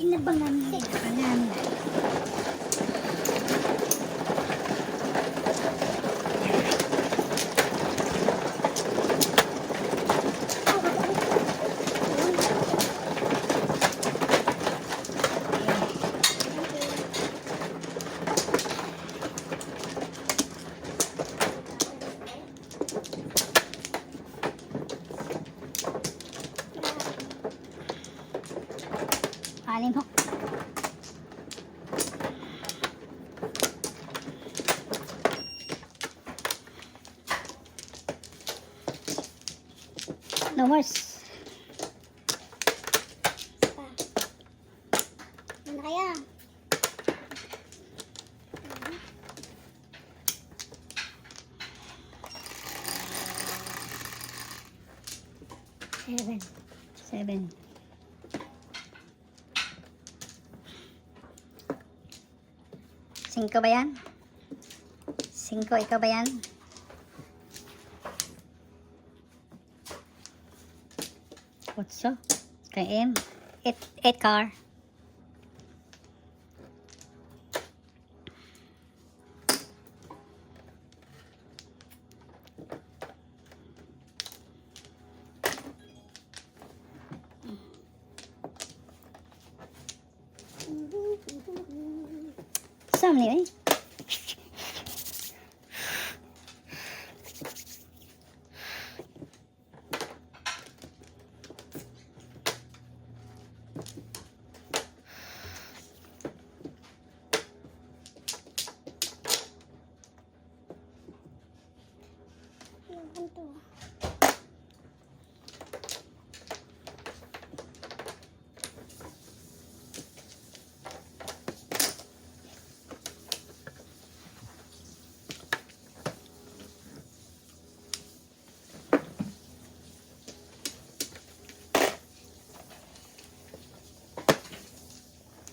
Inabangan mo. Inabangan. Anin ho. No worse. Ano kaya? Seven. Cinco ba yan? Cinco, ikaw ba yan? Otso. Kay M. Eight car. Sao này ấy?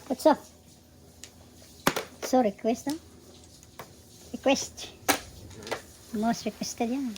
What's up? So request, no? Request. Most requested yan.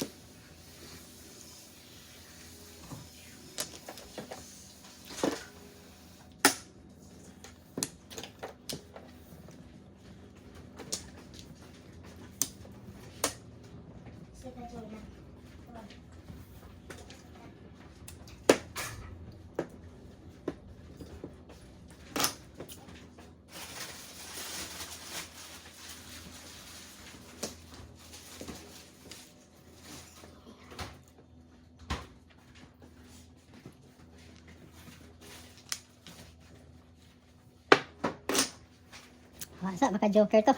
Masa, baka joker to.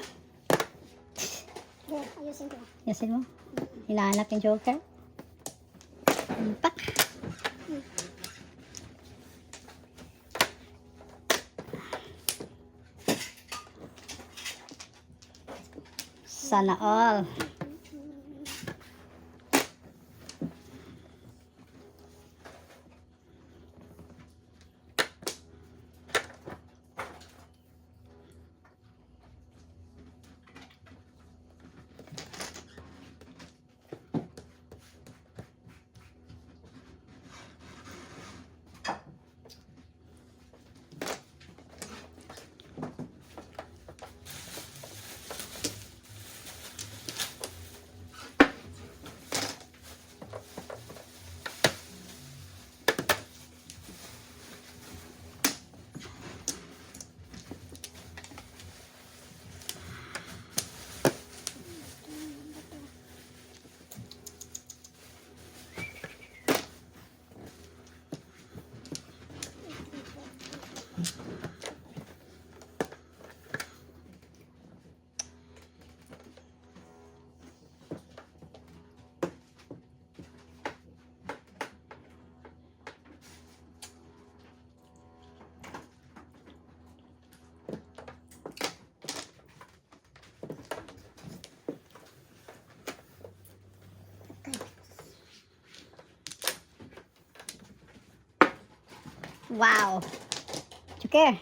Ayusin ko. Yasin mo. Hinahanap yung joker. Pak. Sana all. Wow. Joker.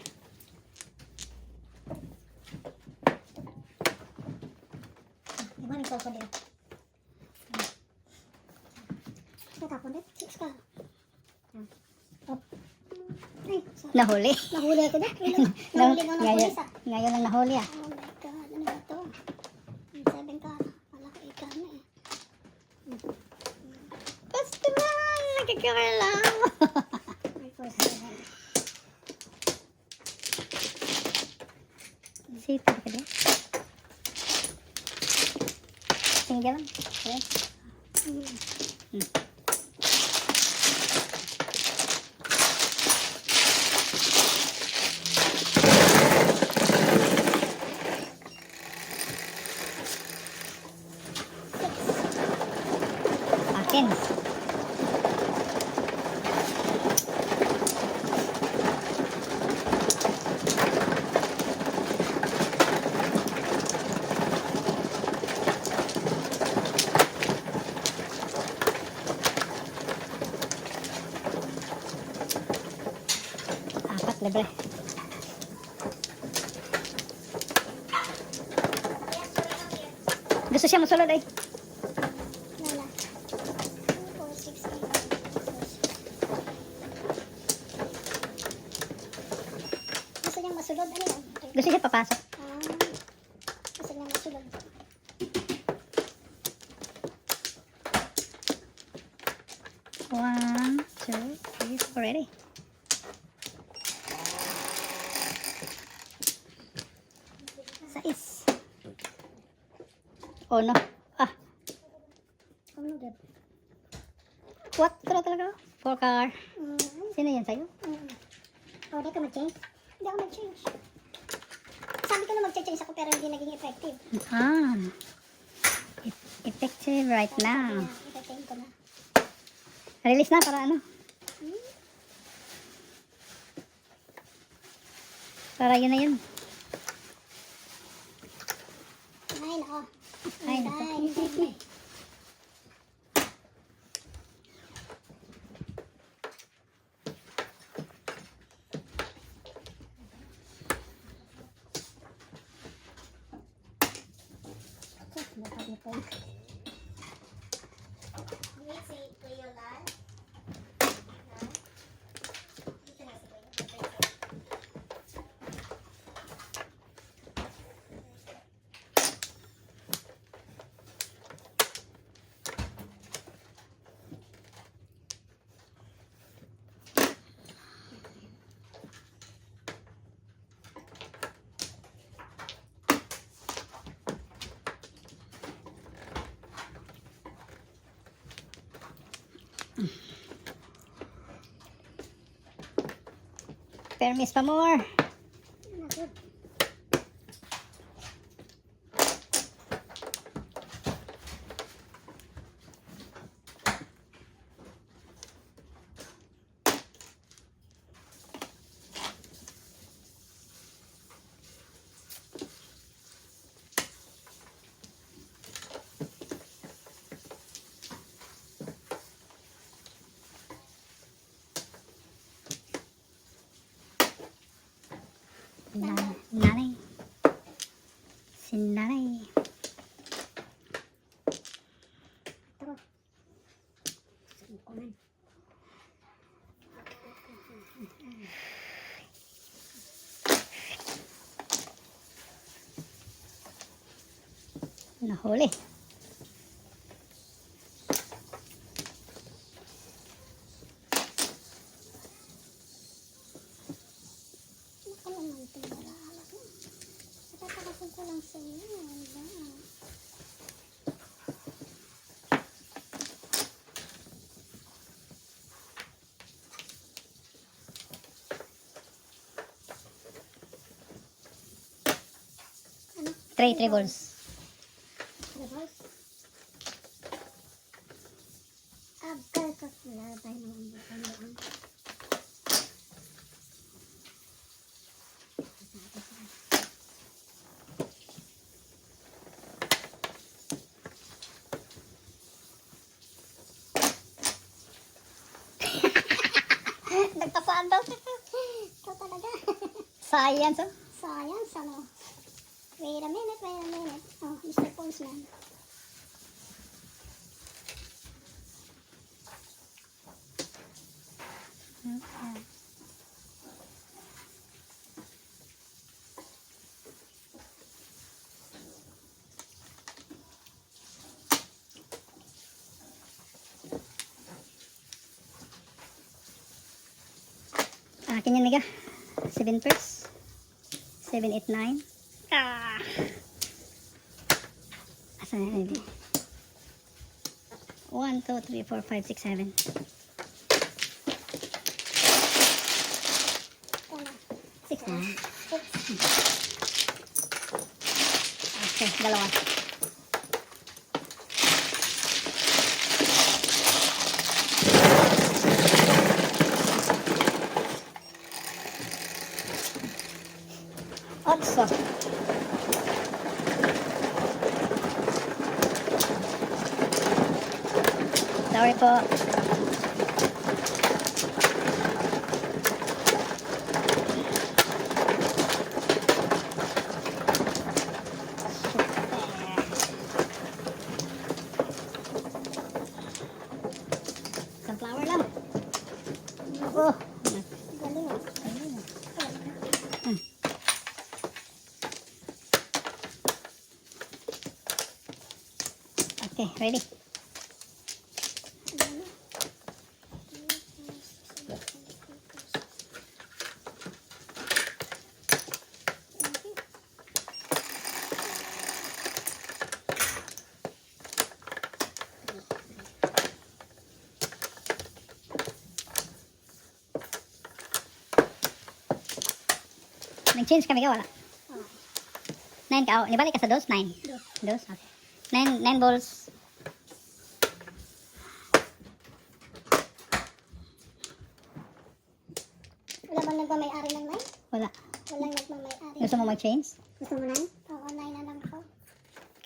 Gimana nih kalau dia? Saya tapon deh, six ka. Top. Ay, Nahuli. Nahuli ako doon. Nahuli ko ng Ngayon, pulis ah. ngayon lang nahuli ah. Oh my God, ano ba ito? 7 ka. Wala ko ikan na eh. Basta na, nagkakalaw. Ay, for 7. Sito ka din. Single lang. Okay. Akin. Apat libre. Gusto siya masulod ay. Wala. 2, 4, 6, 8. Gusto niyang masulod. Ano yan? Gusto siya papasok. Gusto niyang masulod. One, two, three, four, ready. Sais. Oh no. Ah, Ano dad? quattro talaga. Four car. Mm. Sino yan sa'yo? Oh, di ka mag-change? Hindi ako mag-change. Sabi ko na mag-change ako pero hindi naging effective. Ah. Effective right now. Ipag-change ko na. Release na para ano? Para yun na yun. Ay, nako. Ay, nako. Ay. Permis pa more. Nanay. Si nanay. Tara. Kumain. Nahuli. Ano naman ito marala ko? Natapakasin ko lang sa iyo. Wala. Three balls. Reverse. Abgal ka. Wala tayo ng bukan. Nagtapaan daw. Ito talaga. Science. Oh. Science, ano? Wait a minute. Oh, Mr. Postman. Akin yan, Mega. 7 pairs. 7, 8, 9. Ah! Asan na yun? 1, 2, 3, 4, 5, 6, 7. Six. Okay, dalawa. Also. Sorry po. Sunflower lang. Oh. Galing ah. Okay, ready? Nag-change kami ka, wala? 9 ka, oh. Nibalik ka sa dos? 9. Dos, okay. 9 balls. Wala bang nagmamay-ari ng line? Wala. Walang nagmamay-ari. Gusto mo mag-change? Gusto mo na? Oo, line na lang ako.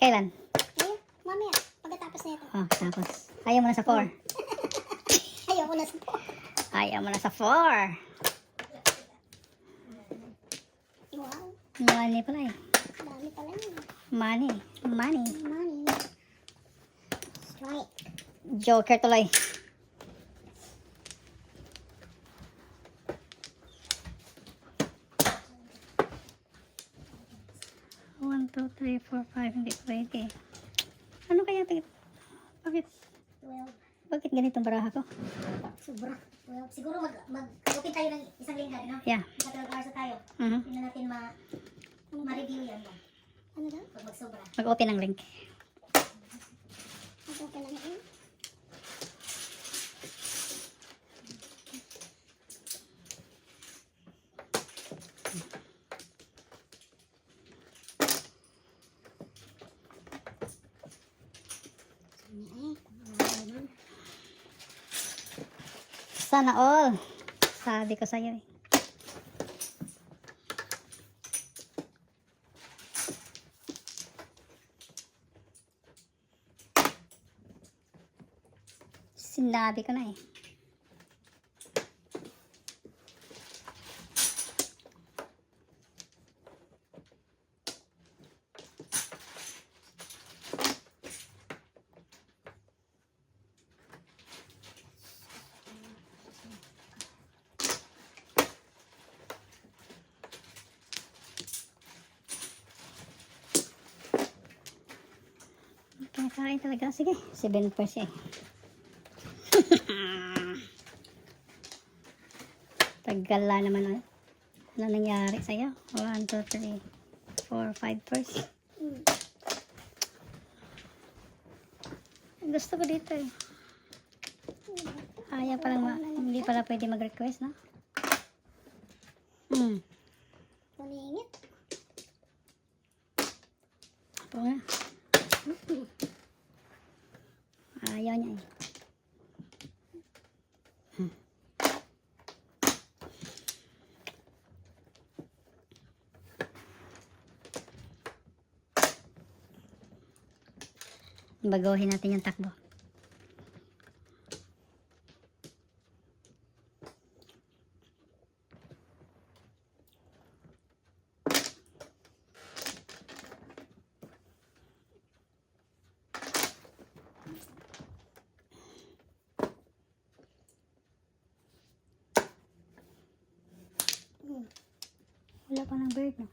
Kailan? Ayun, mamaya. Pagkatapos na ito. Oh, tapos. Ayaw mo na sa 4. Ayoko na sa po. Ayaw mo na sa 4. Wow, Money pala eh. dami pala yun. Money. Money. Money. Strike. Joker tuloy. One, two, three, four, five. Hindi pwede. Ano kaya? Bakit? 12. Bakit ganitong baraha ko? Sobra. 12. Siguro mag-open tayo ng isang lingkad, no? Yeah. Mag-12 hours na tayo. Mhm. Tingnan natin ma-review yan ba? Ano daw? Pag magsobra. Mag-open ng link. Mag-open lang yun. Sana all. Sabi ko sa'yo eh. Sinabi ko na eh. Kinakain talaga. Sige, 7%. Tagala naman ulit. Ano nangyari sa'yo? 1, 2, 3, 4, 5 first. Gusto ko dito eh. Ayaw palang hindi pala pwede mag-request, no? Paningit. Ito nga. Ayaw niya eh. Baguhin natin yung takbo. Wala pa ng bird, no?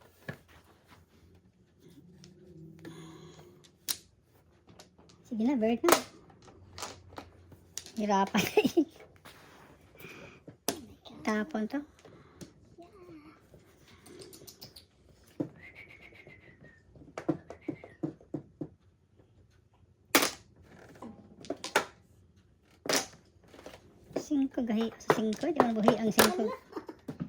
Sige na, bird na. Hirapan na eh. Tapon to. gahi sa 5. Di man buhi ang 5.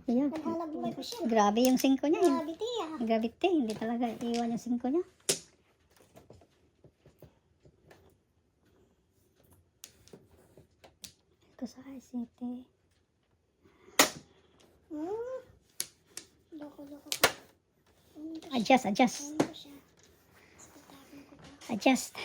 Ayan. Naghanap buhay pa siya. Grabe yung 5 niya. Grabe, tiya. Grabe te, hindi talaga iwan yung 5 niya. Ito sa ICT. Loko-loko ka. Adjust. Ano ba siya? Sakotapin ko pa. Adjust.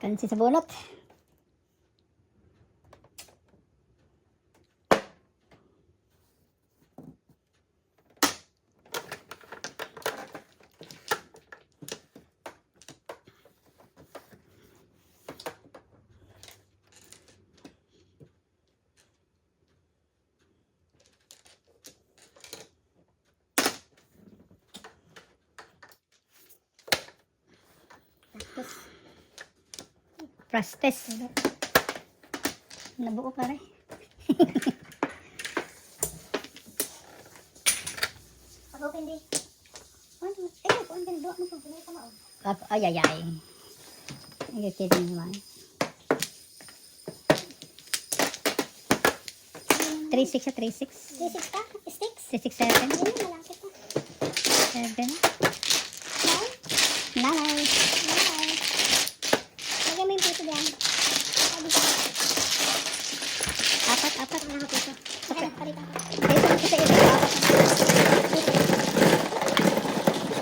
Kansi sa bunot. Tapos, Prastes. Nabuo ka rin. pag-open di. Kung ang ganda mo kung pinay ka mao. Ay. Are you kidding me, man? 3-6 sa 3-6. 3-6 ka? Sticks? 3-6-7. Ayun, malapit na. 7. Nine? Nanay. Nine. Lagyan mo yung piso dyan. Sabi ko. 4. Wala ka piso. Okay, palit ako. Isa.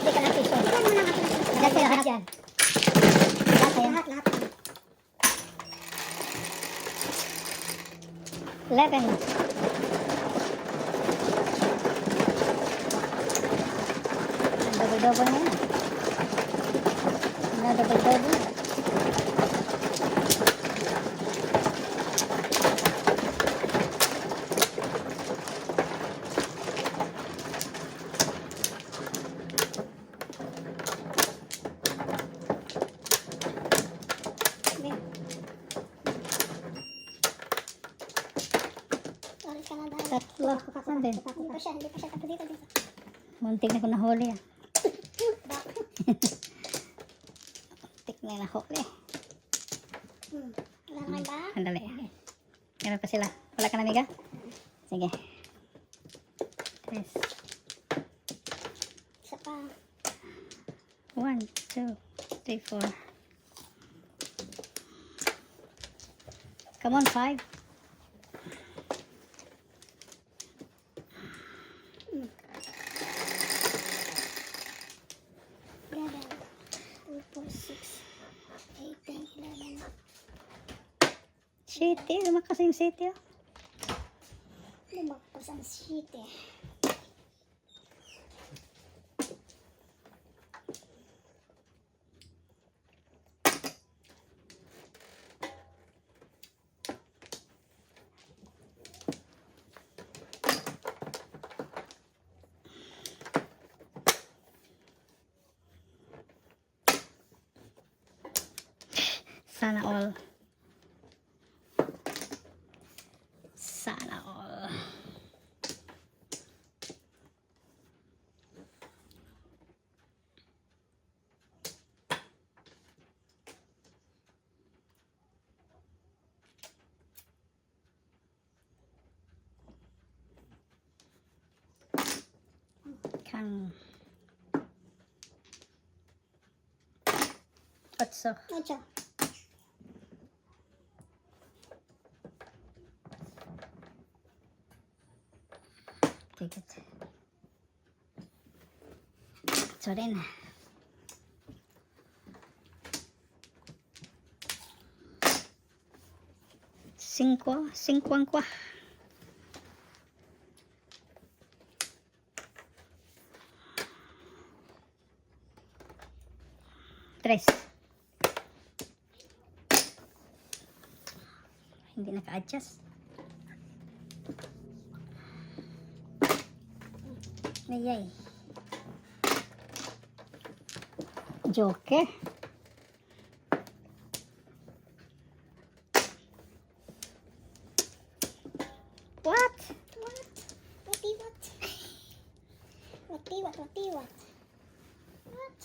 Hindi ka lang piso. Tignan mo na nga piso. Lahat yan. Lahat. 11. Double na yan. Double. Sorry ka na dahil. Tatlo. Saan din? Hindi pa siya. Tapos dito. Muntik na ko nahuli ah. Bakit? Muntik na nahuli. Wala naman ba? Andali. Meron pa sila. Wala ka na, Miga? Sige. 3. Isa pa. 1, 2, 3, 4. Come on, 5. Grabe. 2, 4, 6, 8, 10, 11. City. Lumakas yung city oh. Lumakpas ang sheet eh. Sana all. Sana all. Kang 8. 8. Ticket. So then. 5 ang kwa. 3. Hindi naka-adjust. Ayay. Joker. What? What? Wati what? Wati what? Wati what? What?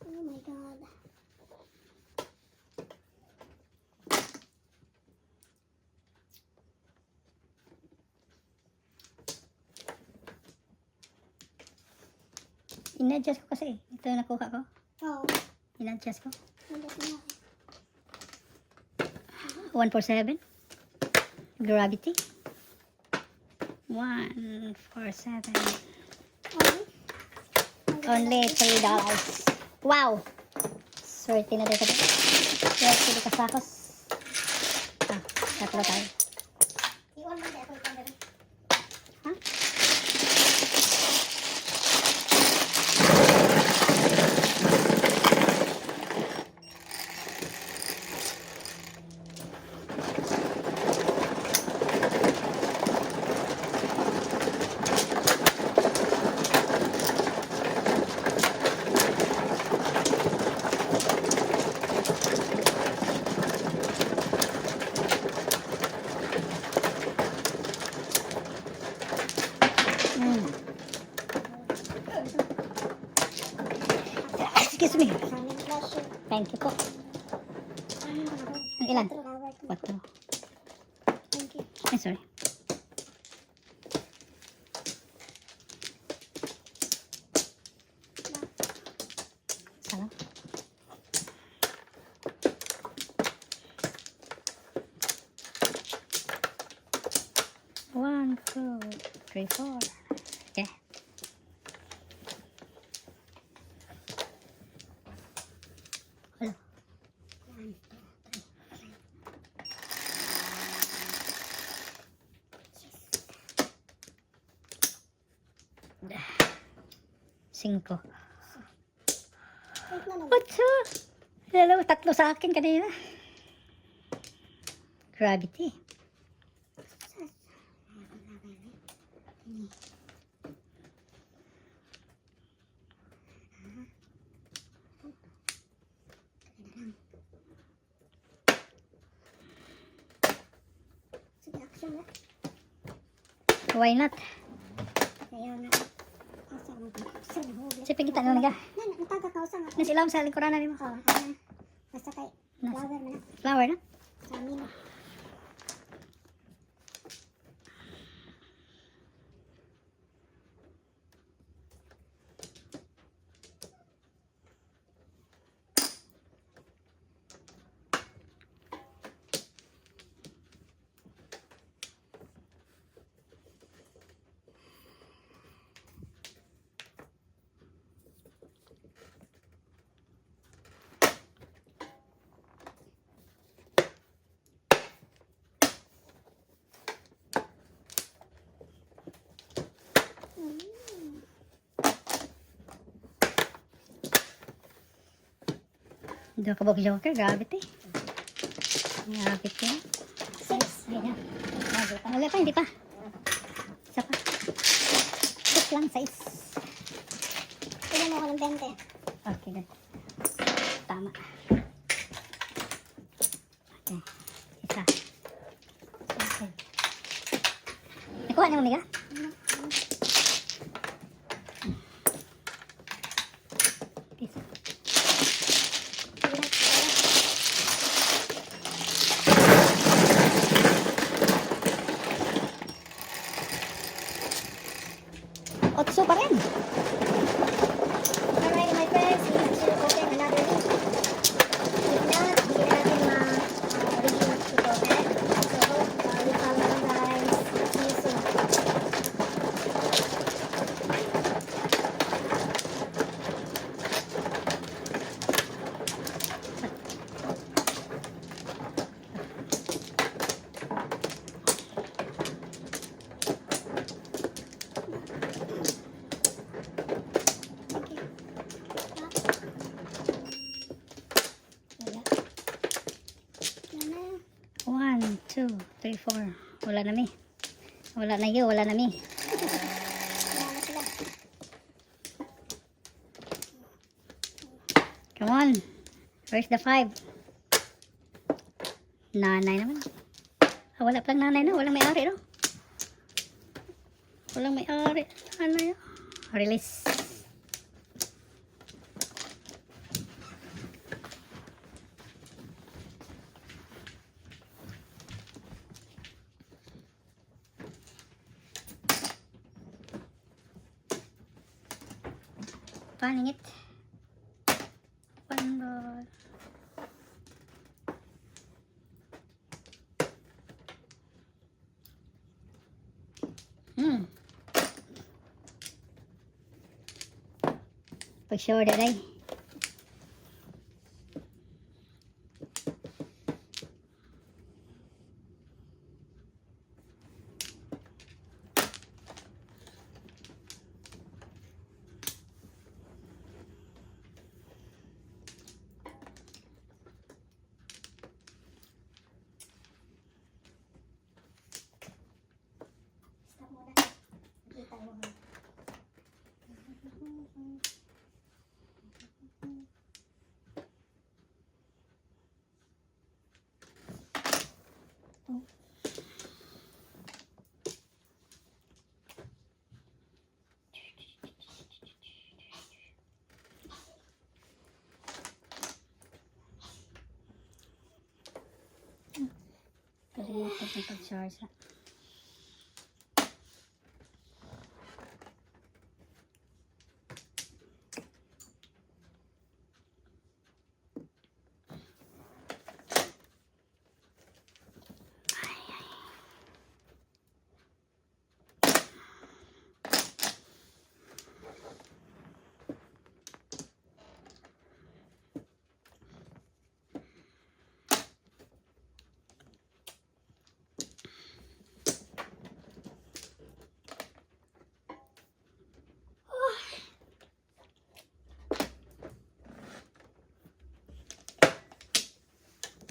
Oh my god. In-adjust ko kasi. Ito yung nakuha ko. Oh, In-adjust ko. nandun na. 147. Gravity. 147. Okay. Only $3. Wow! Swerte na dito. Swerte dito kasakos. Ah, 3 tayo. Iwan mo dito. Iwan mo dito. Ha? Excuse me. Maraming flash yun. Thank you po. Ang ilan? 4. Thank you. Ay, sorry. Salam. One, 2, 3, 4. Okay. Hello. 1, 2, 3. 5. Wait na naman. What's up? Hello, 3 sa akin kanina. Gravity. Sige, action na. Why not? Ayaw na. Asa mo ba? Asa mo ba? Sipin kita nung naga. Nan, ang taga ka usa nga. Nasilaw sa likuran na mo. Oh, ano? Basta kay Nas- flower man na. Flower na? Sa amin na. Dito ka bok joker, gravity. Gravity. 6. Ganyan. Wala pa, hindi pa. Isa pa. 6 lang, 6. Ilan mo ko ng 20. Okay, good. Tama. Okay. Isa. Okay. Nakuha na mo, Miga? Isa. Otso pa rin. Alright, my friends, we have to open another link. If not, hindi na natin ma-review ito, okay? So, hope you follow along, guys. See you soon. 1, 2, 3, 4. Wala na mi. Wala na yun, wala na mi. Wala na sila. Come on. Where's the 5? Nanay naman. Ah, wala pang nanay no? Walang may-ari no? Walang may-ari. Nanay no? Release. Paningit. One ball. Pag-sure na rin. Stop muna. Kita mo. Kalimutan ng pag-charge ha.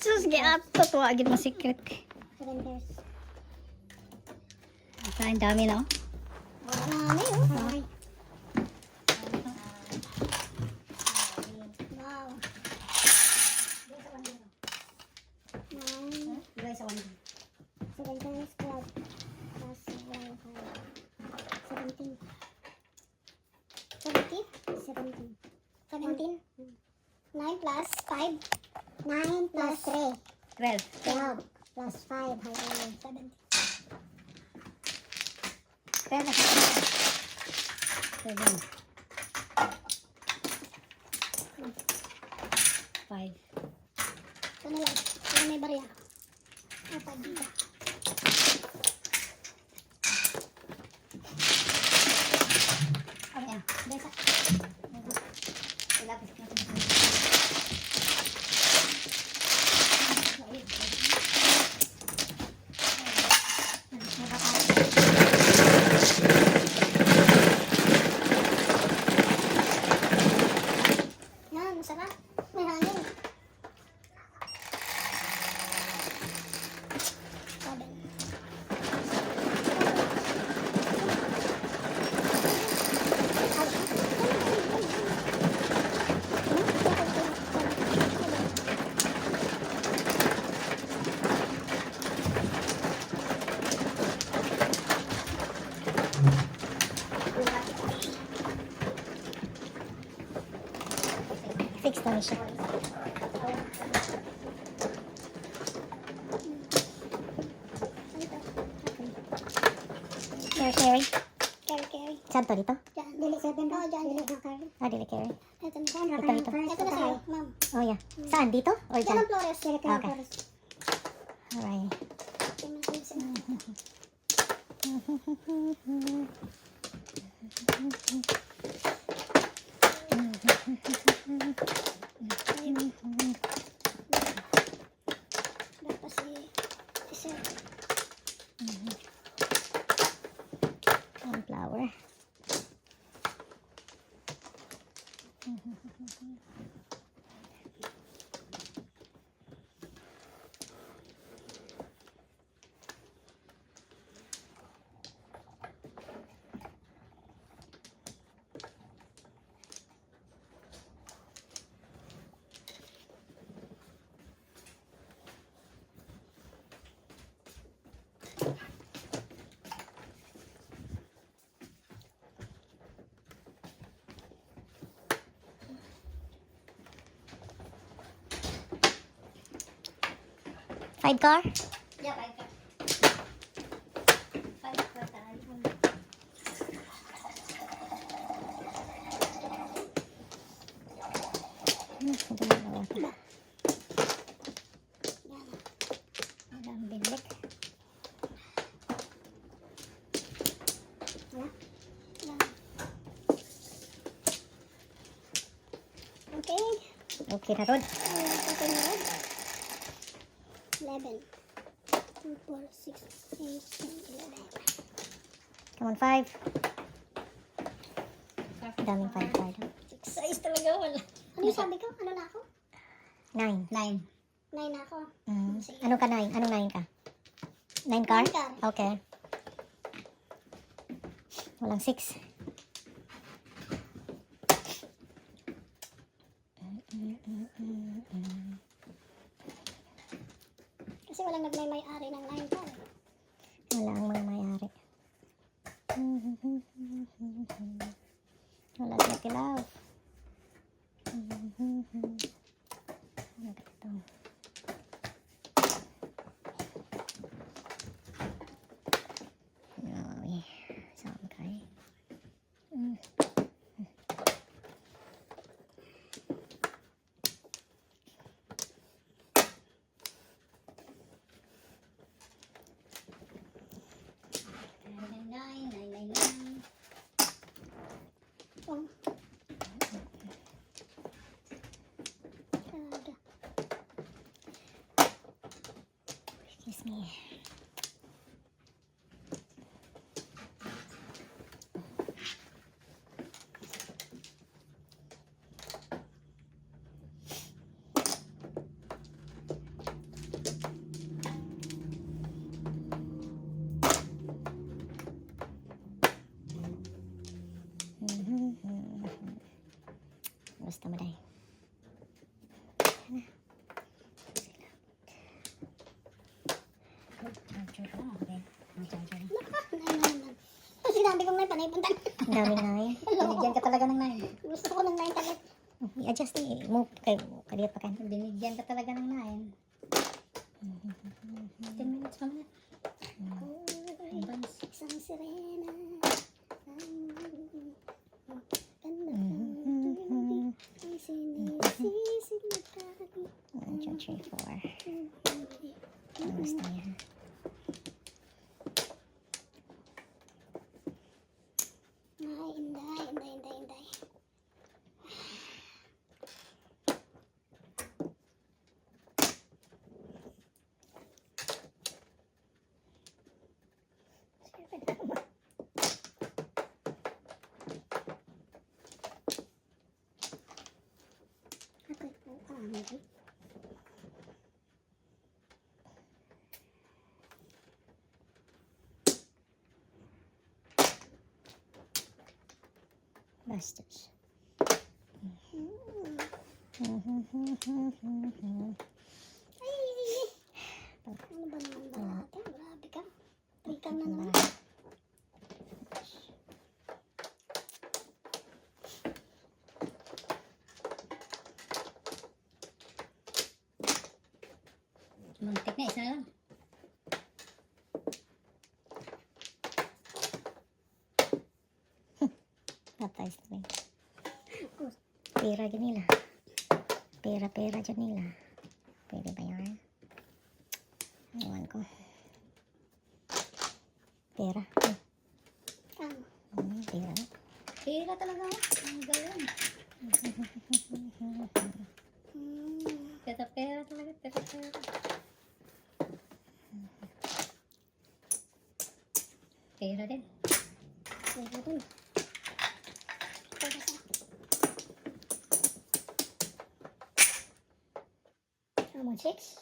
Sus, giato to agad mo secret. 7 pairs. Ang dami na oh. Wala na yun. Ay. Wow. Nine. Ilay sa 1. 7 times 12 plus 1, 17. 17? 17. 9 plus 5. 9 plus 3. 12. 12 plus 5. 17. 12 na 7. 5. Ito na lang. Ito may barya. Apa dito. Ano yan? Besa. Ilapis ka. Yan, masarap. May hangin. 7. Fix na siya. Carry. Carry. Saan to dito? Diyan, dili 7 daw. Diyan, dili na carry. Ah, dili carry. Ito na. Ito. Ito na sa'yo, ma'am. Oh yeah. Saan? Dito? Or Diyan dyan? ang Flores. Dili ka Okay. Flores. Alright. Dapat si Sir. Sunflower. 5 car? Yeah, 5 car. 5 car tayo. Ito na nawa ko. Walang bilik. Okay. Okay na Rod. Okay na rin. 11. 2, 4, 6, 8, 10, 11. Come on, 5. Daming 5 card. 6 talaga wala. Ano yung sabi ko? Ano na ako? 9. 9. 9 na ako. Sige. Ano ka 9? Anong 9 ka? 9 car? 9 car. Okay. Walang 6. Kasi walang nagmay-may-ari ng 9 car. Wala ang mga mayari. Wala siya kilaw. Ano ka ito? Ay, saan kay? Oh. Talaga. Excuse me. Basta mo dahil. Charger ko. Okay. Ang charger. Naka, 9 na naman. Sinabi kong 9, panay puntan. Ang daming 9. Binigyan ka talaga ng 9. Gusto ko ng 9 talit. I-adjust eh. Move kayo. Kaliit pa kayo. Binigyan ka talaga ng 9. 10 minutes pa na. Isang sirena. Ang sinisisig na kaki. 1, 2, 3, 4. Ang gusto niya. Ay, inday, inday, inday, inday. Ako'y po, Bastos. Ay! Ano ba naman ba natin? Grabe ka. Trikang na naman. Muntik na, isa na lang. Patay sa may. Pera dyan nila. Pera dyan nila. Pwede ba yan? Ewan ko. Pera. Pera. Pera talaga. Ang galing. Pera talaga. Pera. Pera din. Pwede din. Pwede sa. Come on, 6.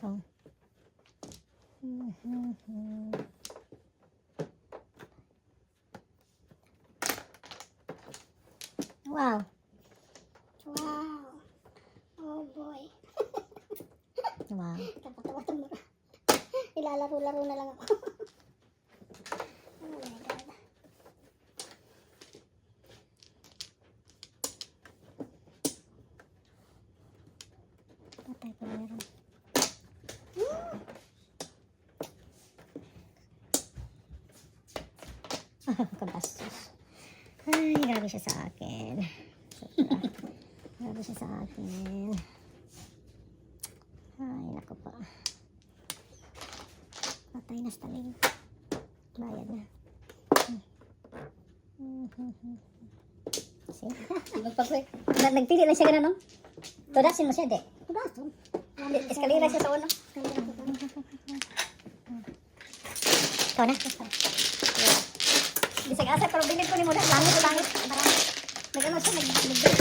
Oh. Wow. Wow. Oh boy. Wow. Katawa-tawa. Ilalaro-laro na lang ako. Oh my God. tayo kung meron. Kabastos. Ay, grabe siya sa akin. Sobra. Grabe siya sa akin. Ay, naku pa. Patay na staling. Bayad na. See? Nagpili lang siya gano'n, no? Tudasin mo siya, de. Diba ito? Eskalera siya sa uno. Ikaw na. Bisag asa, pero bilid ko ni mo na. Langit. Nag-ano siya, nag-bilid.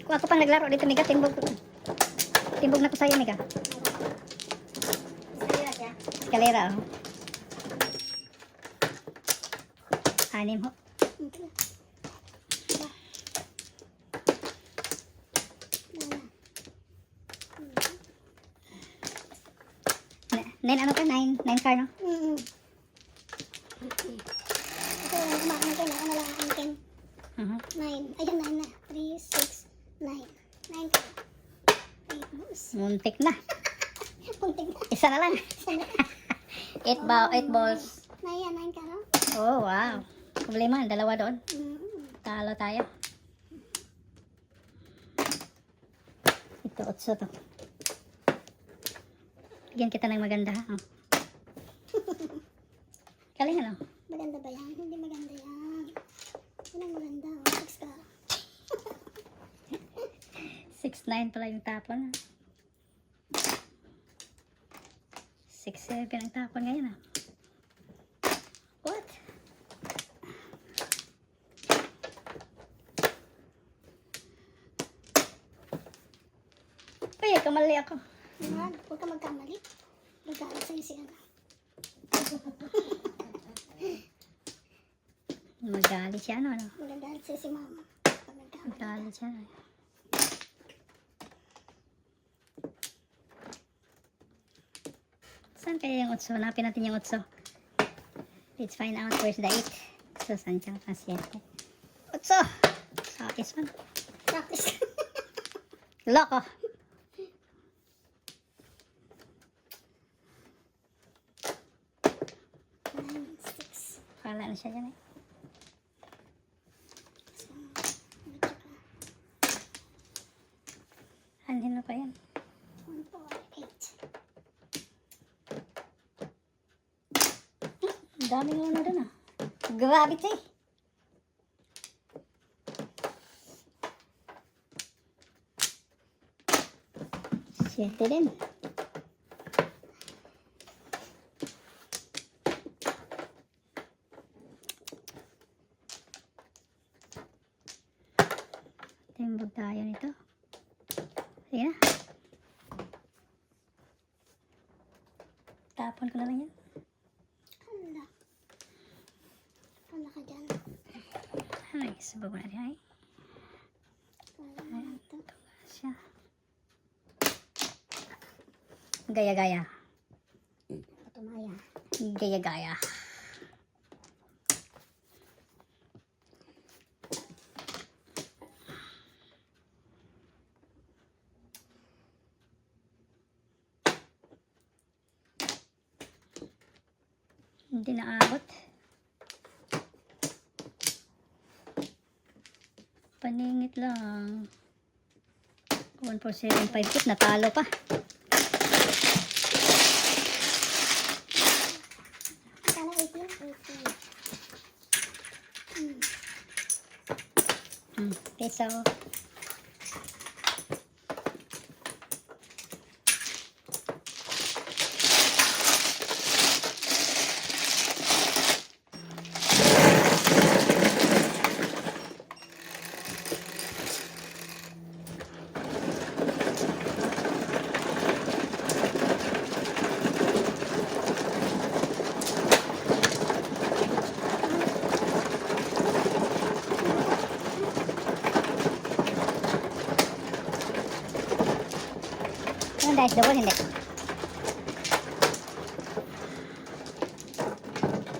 Kung ako pang naglaro dito, Mika, timbog na ko sa'yo, Mika. Eskalera siya. Eskalera, oh. 6 ho. Nine ano ka? Nine car, no? Ito, umakan ko na. Ano lang ang king? 9. Ayun, 9 na. 3, 6, 9. 9 ka. 8 balls. Muntik na. Punting na. Isa na lang. 8 balls. 9 ka, no? Oh, wow. Problema, dalawa doon. Talo tayo. Ito, 8 to. Bigyan kita ng maganda, ha? Oh. Galing, ano? Maganda ba yan? Hindi maganda yan. Walang maganda. 6 ka. 6-9 pala yung tapon, ha? 6-7 ang tapon ngayon, ha? What? Uy, kamali ako. Huwag ka magkamali. Magalit sa'yo siya na. Magalit siya, ano? Magagalit sa'yo si mama. Pag nagkamali. Magalit siya, ano? Saan kaya yung 8? Hanapin natin yung 8. Let's find out where's the 8. So, saan siya? 7. 8! Sa atis man. Practice. Loko! Kala na siya dyan, eh. Andin na pa yan. 1, 4, 8. Ang daming ano doon, ah. Gravity! Siyete din. Timbog tayo nito. Sige na. Tapon ko na lang yan. Hala. Hala ka dyan. Ay, sabog na rin, ay. Wala na ito. Siya. Gaya-gaya. Patumaya. Gaya-gaya. Hindi naabot. Paningit lang. 1475 natalo pa. Kala 18. Okay, so size double, hindi.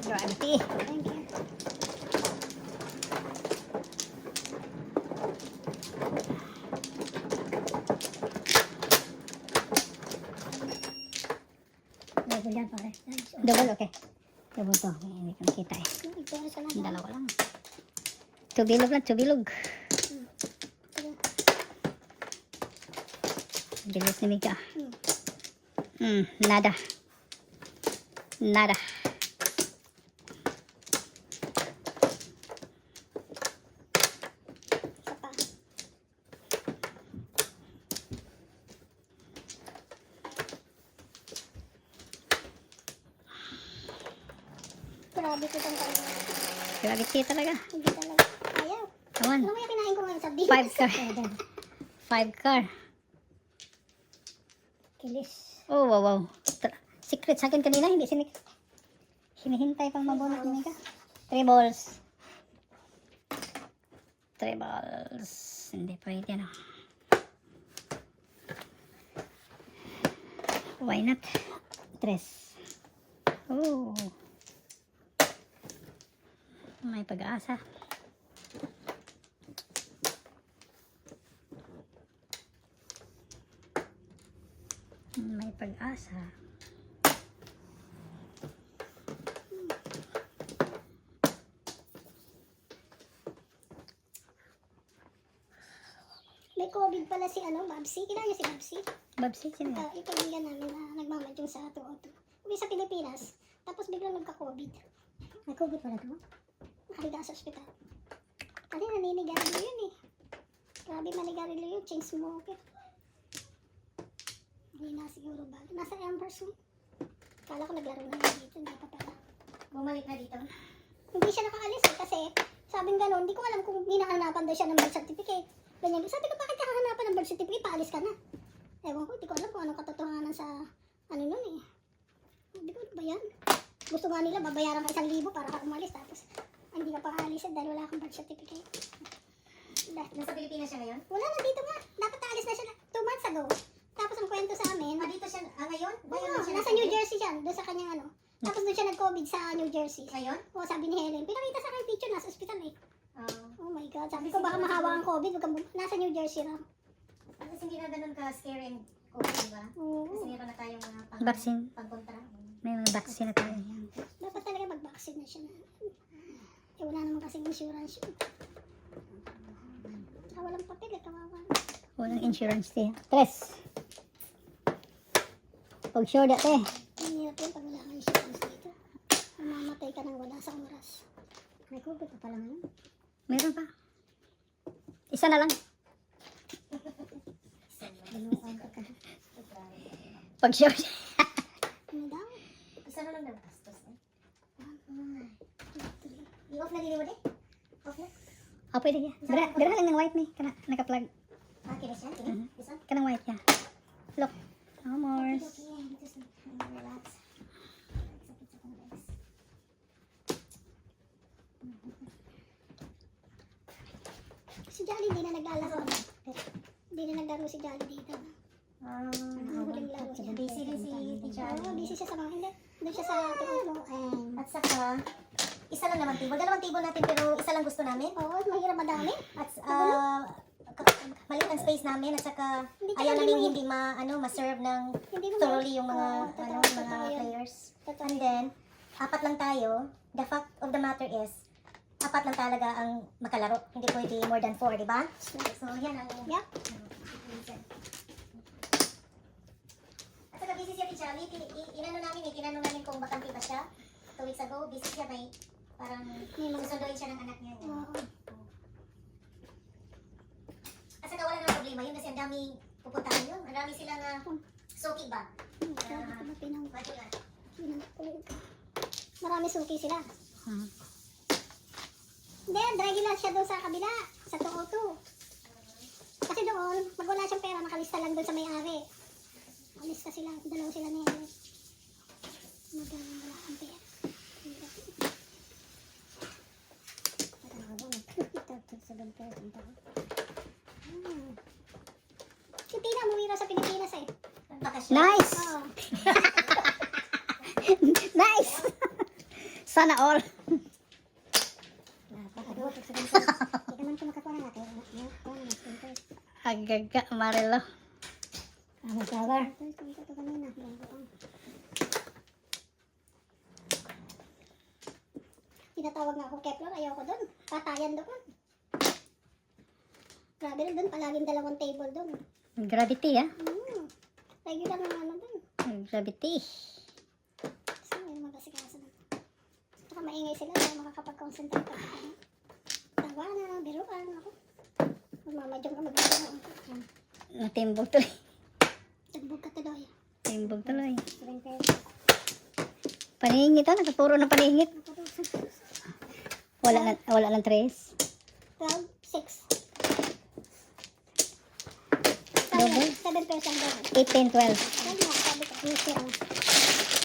Gravity. Thank you. Double yan pare. Double, okay. Double to. Hindi ko nakita eh. Ipero sa lahat. Dalawa lang. Tubilog lang, tubilog. Bilis ni Mika. Nada. Nada. Isa pa. Grabe ko itong talaga. Gravity talaga. Hindi talaga. Ayaw. Come on. Ano kaya kinain ko ngayon? Sardinas. 5 car. 5 car. Kilis. Oh, wow, wow. Secret sa akin kanina, hindi hinihintay pang mabunot ni Mika. 3 balls. 3 balls. Hindi pwede, no? Why not? 3. Oh. May pag-asa. May pag-asa. May COVID pala si Babsi. Kilala niyo si Babsi? Babsi, sino yun? Yung kaibigan namin na nagmamadyong sa 202. Uwi sa Pilipinas. Tapos biglang nagka-COVID. May COVID pala to? Nakaliga sa ospital. Kasi naninigarilyo yun eh. Grabe manigarilyo yun. Chain smoker. Hindi na siguro ba? Nasa Amherst. Kala ko naglaro na yun dito. Hindi pa pala. Bumalik na dito. Hindi siya nakaalis eh. Kasi sabing gano'n. Hindi ko alam kung hinahanapan daw siya ng birth certificate. Ganyan. Sabi ko, bakit ka hahanapan ng birth certificate? Paalis ka na. Ewan ko. Hindi ko alam kung anong katotohanan sa ano nun eh. Hindi ko ano ba yan? Gusto nga nila babayaran ka 1,000 para ka umalis. Tapos hindi ka pa aalis dahil wala kang birth certificate. Nasa Pilipinas siya ngayon? Wala na dito nga. Dapat aalis na siya 2 months ago. Tapos ang kwento sa amin. Dito siya, ngayon? Oo, lang siya nasa New Jersey siya. Doon sa kanyang ano. Tapos doon siya nag-COVID sa New Jersey. Ngayon? Oo, sabi ni Helen. Pinakita sa akin picture, nasa ospital eh. Oo. Oh my God. Sabi ko baka mahawa ang COVID. Wag kang nasa New Jersey raw. Tapos hindi na ganun ka-scary and COVID, diba? Oo. Kasi meron na tayong mga Vaccine. pangkontra. May mga vaccine na tayo. Dapat talaga mag-vaccine na siya. Eh wala naman kasing insurance yun. Saka walang papel eh, kawawa. Walang insurance din. 3. Pag sure dati. Ang hirap yun pag wala kang insurance dito. Mamamatay ka nang wala sa oras. May COVID pa pala ngayon. Meron pa. Isa na lang. Pag sure. Ano daw? Isa na lang nagastos eh. 1, 2, 3. I-off na din mo din? Off na? Oh, pwede yan. Dira lang ng white ni. Kana, naka-plug. Kira siya? Kira? Isa? Kanang white ya. Look. No more. Okay, dito sa relax. Sakit sa kong legs. Si Jolly di na naglalaro. Di na naglaro si Jolly dito. Huling laro siya. Busy din si Teacher. Oo, busy siya sa mga hindi. Doon siya sa Toronto. At saka, isa lang naman table. Dalawang table natin pero isa lang gusto namin. Oo, mahirap madami. At maliit ang space namin at saka Hindi ayaw ka namin hindi mo- hindi ma-serve ng Hindi mo thoroughly yung mga Oo, totoo mga yan. players. Totoo And yan. then, 4 lang tayo. The fact of the matter is, 4 lang talaga ang makalaro. Hindi pwede more than 4, di ba? So, yan ang Yep. reason. At saka busy siya, Charlie. Inano namin eh, tinanong namin kung bakante pa siya. 2 weeks ago, busy siya may parang susunduin siya ng anak niya. Oo. At saka wala namang problema yun kasi ang daming pupuntahan yun. Ang dami silang suki ba? Grabe ko na pinang. Magulan. Marami suki sila. Hmm. Hindi, draggy lang siya doon sa kabila. Sa Toronto. Kasi doon, pag wala siyang pera, nakalista lang doon sa may-ari. Alista sila, dalawa sila ni Helen. Wala kang pera. Si Tina, umuwi raw sa Pilipinas eh. magbakasyon. Nice! Oo. Nice! Sana all. Napakadot. Hindi naman ko makakuha na natin. Agaga, Marilo. Ang flower. Ito kanina. Tinatawag nga ako Kepler. Ayaw ko doon. Patayan doon. Grabe rin doon. Palaging dalawang table doon. Gravity, ah. Regular na ano doon. Gravity. Kasi may magasikaso doon. Saka maingay sila. Kaya makakapag-concentrate ako. Tawanan, biruan. Ako. Magmamadyong ka magbibigyan ako. Natimbog tuloy. Tagbog ka tuloy. Timbog tuloy. 7 Paningit, ah. Nakapuro ng paningit. Wala ng tres. 12, 6. Double? 7 pesos ang double. 8, 10, 12. Yan nga, sabi ko.